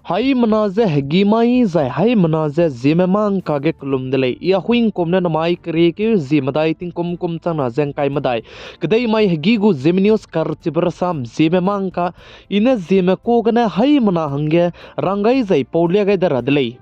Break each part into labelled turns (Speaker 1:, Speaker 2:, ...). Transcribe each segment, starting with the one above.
Speaker 1: Hai menaze hegimai zai hai menaze zimemang kage kulum delay ia huing komna namai kre ke zimadai ting kom kom chana zeng kai madai kedai mai hegigu zimnius kar chibrasam zimemang ka ina zime ko gana hai mana hange rangai zai paulia gai dara delay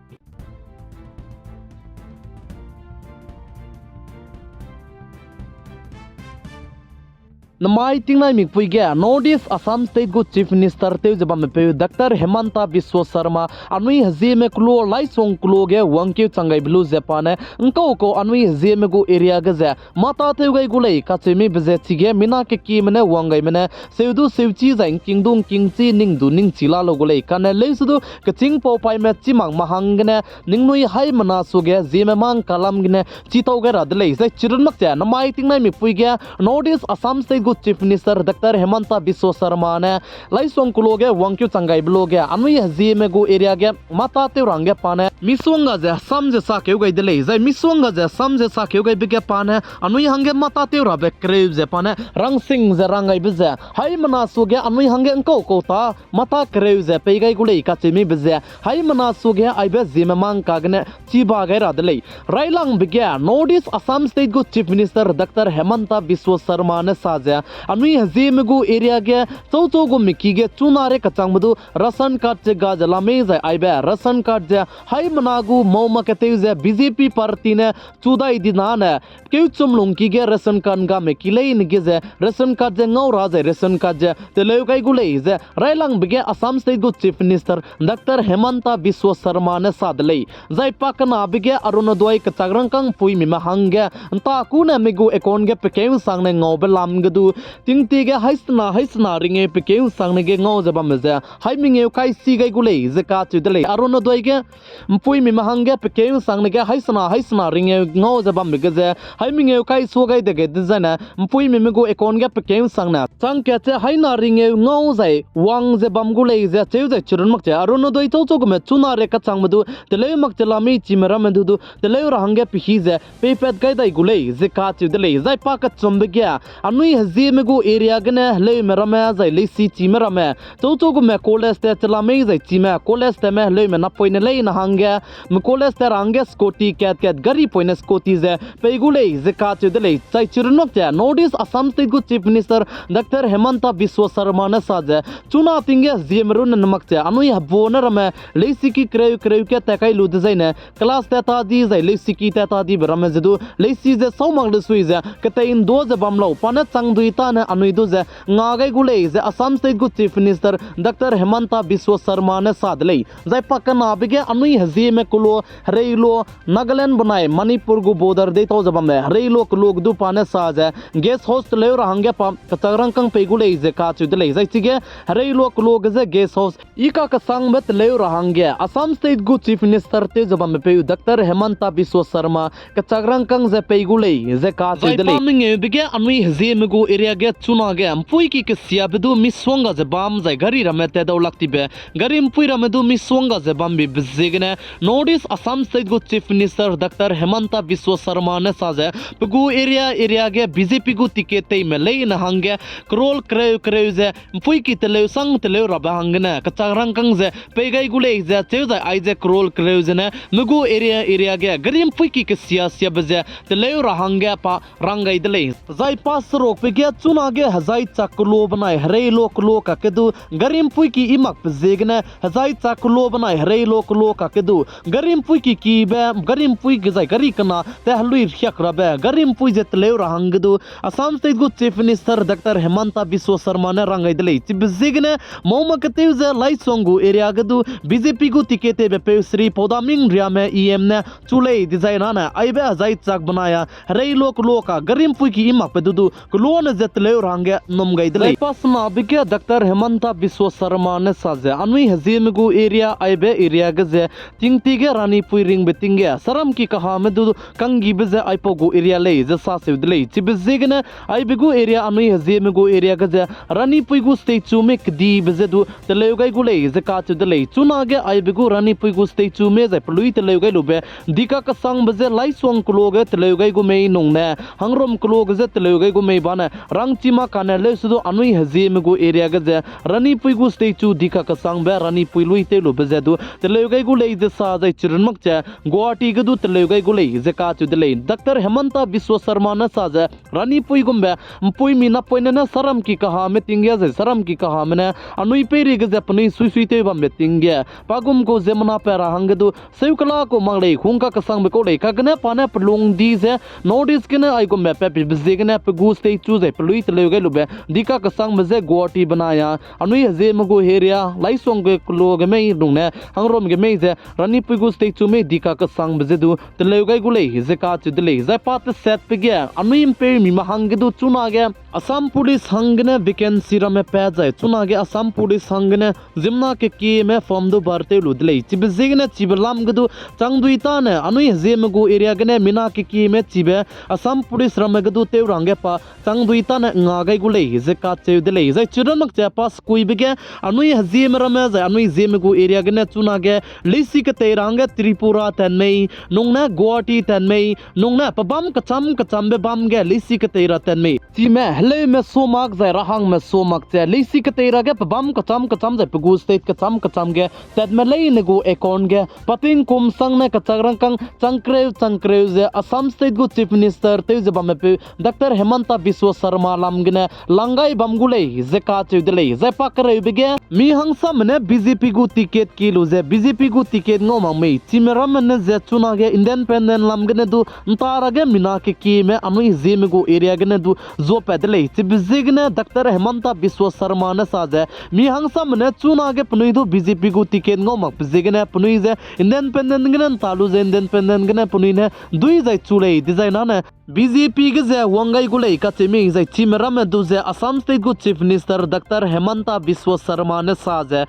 Speaker 1: Namai tingnai mikpui ge Northeast Assam State go Chief Minister te jaba me pe Dr. Hemanta Biswa Sarma anui hazi me klo lai song klo ge wangkyu changai blu japane ngko ko anui hazi me go area ge ja mata te gai gulei ka chemi bje chige mina ke ki mene wangai mene seudu seuchi jaing kingdung kingchi ningdu ning chila lo gulei kane leisudu kaching po pai me chimang mahangne ningnui hai mana suge zime mang kalam gine chitau ge radlei sai chirunmak cha namai tingnai mikpui ge Northeast Assam State Chief Minister Dr. Hemanta Biswa Sarma ne laisong kuloge wangkyu changai bloge anui hazi me go area ge mata te range pane miswanga je samje sa keu gai delei zai miswanga je samje sa keu gai bige pane anui hange mata te ra be kreu je pane rangsing je rangai bije hai mana suge anui hange ko ko ta mata kreu je pe gai gulei ka chemi bije hai mana suge aibe zime mang kagne chiba gai ra delei railang bige Northeast Assam State go Chief Minister Dr. Hemanta Biswa Sarma ne saje anui hazi me go area ge chou go miki ge chunare kachang budu ration card che ga jalame jai aibe ration card je hai managu mauma ke te je BJP party ne chudai dina ne keu chumlung ki ge ration card ga me kilei ni ge je ration card je ngau ra je ration card je te leu kai gulei je railang bige Assam State go Chief Minister Dr. Hemanta Biswa Sarma ne sadlei jai pakana bige arunodoi kachagrang kang pui mi ma hangge ta ku ne me go ekon ge pekeu sang ne ngau belam ge du tingti ge haisna ringe pekeu sang ne ge ngau jaba meja haimingeu kai si gai gulei je ka chudele arono doi ge mpui mi mahang ge pekeu sang ne ge haisna ringe ngau jaba me ge je haimingeu kai so gai de ge dizana mpui mi me go ekon ge pekeu sang na chang ke che haina ringe ngau jai wang je bam gulei je cheu je churun mak che arono doi chou chou me chuna re ka chang madu tele mak chela mi chimera me du tele ra hange pihi je pe pet gai dai gulei je ka chudele jai pa ka chombe ge anui hazi me go area gane le merame zai le si chimera me chou chou me college te chala me zai chime college te me le me na poine le na hange me college te range scoti ket gari poine scoti je peigule je ka chudele chai chirunok te Northeast Assam State go Chief Minister Dr. Hemanta Biswa Sarma ne saje chuna tinge zimrun namak te anui habona rame le si ki kreu ke te kai lud zai ne class te ta di zai le si ki te ta di rame zedu le si je saumang le sui je kete in do je bamlo pana chang duita ne anui du je ngagai gulei je Assam State go Chief Minister Dr. Hemanta Biswa Sarma ne sadlei jai pakana bige anui hazi me kulo reilo Nagaland banai Manipur go border de to jaba me reilo kulo du pane saje guest host le rahange pa kachagrang kang pe gulei je ka chudlei jai chige reilo kulo ge guest host ika ka sang met le rahange Assam State go Chief Minister te jaba me pe Dr. Hemanta Biswa Sarma kachagrang kang je pe gulei je ka chudlei paminge bige anui hazi me go area ge chuna ge ampui ki ke sia bedu miswanga je bam jai gari ramete do lakti be gari ampui ramedu miswanga je bam bi bzigne Northeast Assam State go Chief Minister Dr. Hemanta Biswa Sarma ne saje pugu area ge BJP go tikete me le na hange krol kreu je ampui ki tele sang tele raba hangne kacharang kang je pegai gule je cheu je ai je krol kreu je ne nugu area ge gari ampui ki ke sia beje tele ra hange pa rangai dele zai pas rok pe ge chuna ge hazai chaklo banai hreilo klo ka kedu garim pui ki imak zegne hazai chaklo banai hreilo klo ka kedu garim pui ki be garim pui ge zai gari kana te halui khyak rabe garim pui je tleu rahangdu Assam State go Chief Minister Dr. Hemanta Biswa Sarma ne rangai dele chib zegne moma ketu je lai songu area gedu BJP go tikete be pe Sri Podaming ria me EM ne chulei design na aibe hazai chak banaya hreilo klo ka garim pui ki imak pedu klo ne je tleu range nom gai dele pasma bige Dr. Hemanta Biswa Sarma ne saje anui hazim go area aibe area ge tingti ge rani pui ring betinge saram ki kaha me du kangi beze aipo go area le je sa se dele chibzegne aibe go area anui hazim go area ge rani pui go statue me kdi beze du tele gai go le je ka chu dele chuna ge aibe go rani pui go statue me je plui tele gai lobe dika ka sang beze lai song klo ge tele gai go me nong ne hangrom klo ge tele gai go me bana rangchima kana le sudo anui hazim gu area ga je rani pui gu statue dikha ka sang ba rani pui lui te lu beje du tele gai gu le de sa jai chirun mak cha guwahati ga du tele gai gu le je ka chu de le Dr. Hemanta Biswa Sarma na sa je rani pui gumbe pui mi na poi na saram ki kaha me tingya je saram ki kaha me na anui pe ri ga je pani sui sui te ba me tingya pagum ko zemna pe ra hang du seukala ko mang le khung ka sang be ko le ka gna pa na plung di je notice ke na ai ko me pe be gna pe gu statue je lui tele gai lu be dika ka sang me je guwahati banaya anui hazim gu heria laisong ge klo ge me dung ne hangrom ge me je rani pui gu statue me dika ka sang be je du tele gai gu le je ka chu de le je pat set pe ge anui pe mi ma hang ge du chuna ge Assam Police hangने vacancy रमे पैजाए चुना के Assam Police hangने जिम्ना के की में form दो भरते लुदले चिबजिगने चिबलाम गदु चंगदुइता ने अनुई जेमगु area गने मिना के की में चिबे Assam Police रमे गदु तेव रंगे पा चंगदुइता ने ngagai गुले जे का चेदले जे चिरमक चे पास कोई बिगे अनुई जेम रमे जे अनुई जेमगु एरिया गने चुना के लिसी के तेरंगे त्रिपुरा तनमेई नोंगना गुवाहाटी तनमेई नोंगना पबम कचम बे बम गे लिसी के तेरा तनमेई चिमे ले में सोमाक जाय rahang में सोमाक चे लेसी के तेरा गे पबम कचम जाय पगु स्टेट कचम गे तद में ले ने गो एकोन गे पतिंग कुम संग ने कचरंग कंग चंक्रेव जे असम स्टेट गो चीफ मिनिस्टर ते जे बम पे डॉक्टर हेमंता बिस्वा शर्मा लाम गने लंगाई बमगुले जे का चे दले जे पकरे बिगे मी हंगसा मने बीजेपी गो टिकट किलो जे बीजेपी गो टिकट नो ममे चिमरम ने जे चुना गे इंडिपेंडेंट लाम गने दु तारा गे मिना के में अनुई जेम गो एरिया गने दु जो पैदले चिबजिगने डॉक्टर हेमंता बिस्वा शर्मा ने साजे मी हंगसा मने चुना गे पनुई दो बीजेपी गो टिकट नो मक जिगने पनुई जे इंडिपेंडेंट गने तालु जे इंडिपेंडेंट गने पनुई ने दुई जाय चुले डिजाइन ने बीजेपी के जे वंगाई गुले का चिमी जे चिमरम दु जे असम स्टेट गो chief minister doctor Himanta Biswa Sarma ने साजे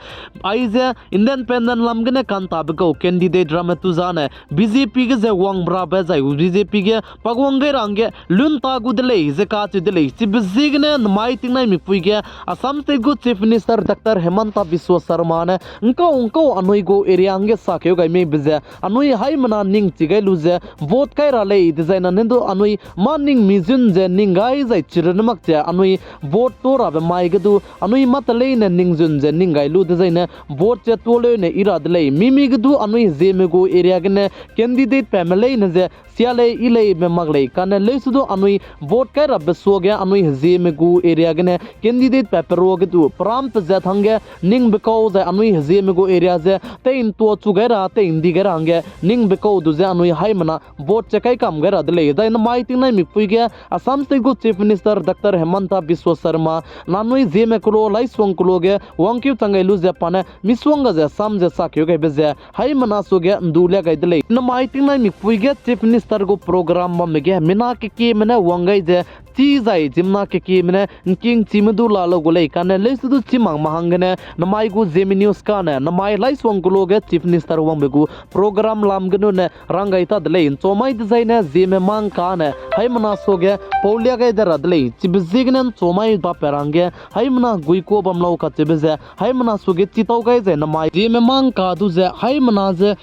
Speaker 1: आई जे इंडिपेंडेंट लम गने कांता बगो कैंडिडेट रम तु जाने बीजेपी के जे वंग ब्रा बे जाय बीजेपी के पगवंगे रंगे लुन ता गुदले जे का चुदले चिबजिगने नमाई तिंगनाई मिपुई के असम स्टेट गो chief minister doctor Himanta Biswa Sarma ने उनको अनुई गो एरिया अंगे साख्यो गाय में बिजे अनुई हाई मना निंग चिगै लुजे वोट काय राले डिजाइन ने दो अनुई मानिंग मिजुन जे निंगाई जाय चिरनमक जे अनुई वोट तो राबे माई गदु अनुई मतले ने निंगजुन जे निंगाई लु डिजाइन वोट जे तोले ने इरादले मिमी गदु अनुई जेमेगो एरिया गने कैंडिडेट फैमिली ने जे सियाले इले में मगले काने ले सुदो अनुई वोट काय रब सो गया अनुई जेमेगु एरिया गने कैंडिडेट पेपर रोग दु प्रांत जे थंगे निंग बेको जे अनुई जेमेगु एरिया जे तेन तो चुगेरा ते इंदी गेरा हंगे निंग बेको दु जे अनुई हाई मना वोट चे काय काम गेरा दले जाइन माइटिंग नाइ मिपुई गया असम स्टेट गो chief minister doctor Himanta Biswa Sarma नानुई जेमेकुलो लाइसोंग कुलो गे वंक्यु तंगैलु जे पाने मिसवंग जे सम जे साक्यो गे बेजे हाई मना सो गे दुले गे दले न माइटिंग नाइ मिपुई गे चीफ मिनिस्टर गो प्रोग्राम में गे मिना के मने वंगै जे चीजाई जिमना के मने किंग चिमदु लालो गोले काने लेसुदु चिमांग महंगने नमाई गु जेमी न्यूज काने नमाई लाइसोंग कुलो गे चीफ मिनिस्टर वंबेगु प्रोग्राम लामगनु ने रंगाइता दले चोमाई डिजाइन जेमे मांग काने हाई मना सो गे पौलिया गे दर दले चिबजिगनन चोमाई बा पेरांगे हाई मना गुइको बमलाउ का चिबजे हाई मना सो गे चितौ गे जे नमाई जेमे मांग का दु जे हाई मना जे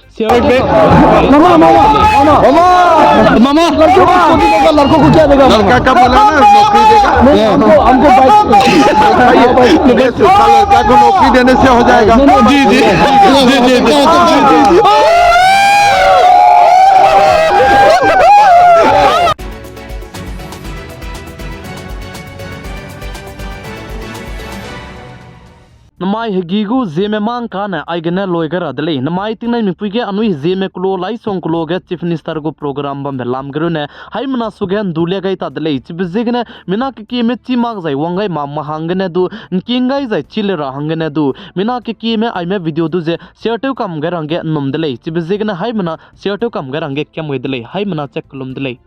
Speaker 1: मामा लड़को को क्या देगा लड़का का बोला ना नौकरी देगा लड़का को नौकरी देने से हो जाएगा जी जी जी जी नमाई हगीगु जेमे मांग काने आइगने लोइगर अदले नमाई तिंगनाइ मिपुइगे अनुई जेमे कुलो लाइसोंग कुलो गे चीफ मिनिस्टर गो प्रोग्राम बम लाम गरुने हाई मना सुगेन दुले गई तदले चिबजिगने मिना के में चिमाग जाय वंगाई मामा हांगने दु किंगाई जाय चिलेरा हांगने दु मिना के में आई में वीडियो दु जे शेटो कम गरंगे नमदले चिबजिगने हाई मना शेटो कम गरंगे केम वेदले हाई मना चेक लुमदले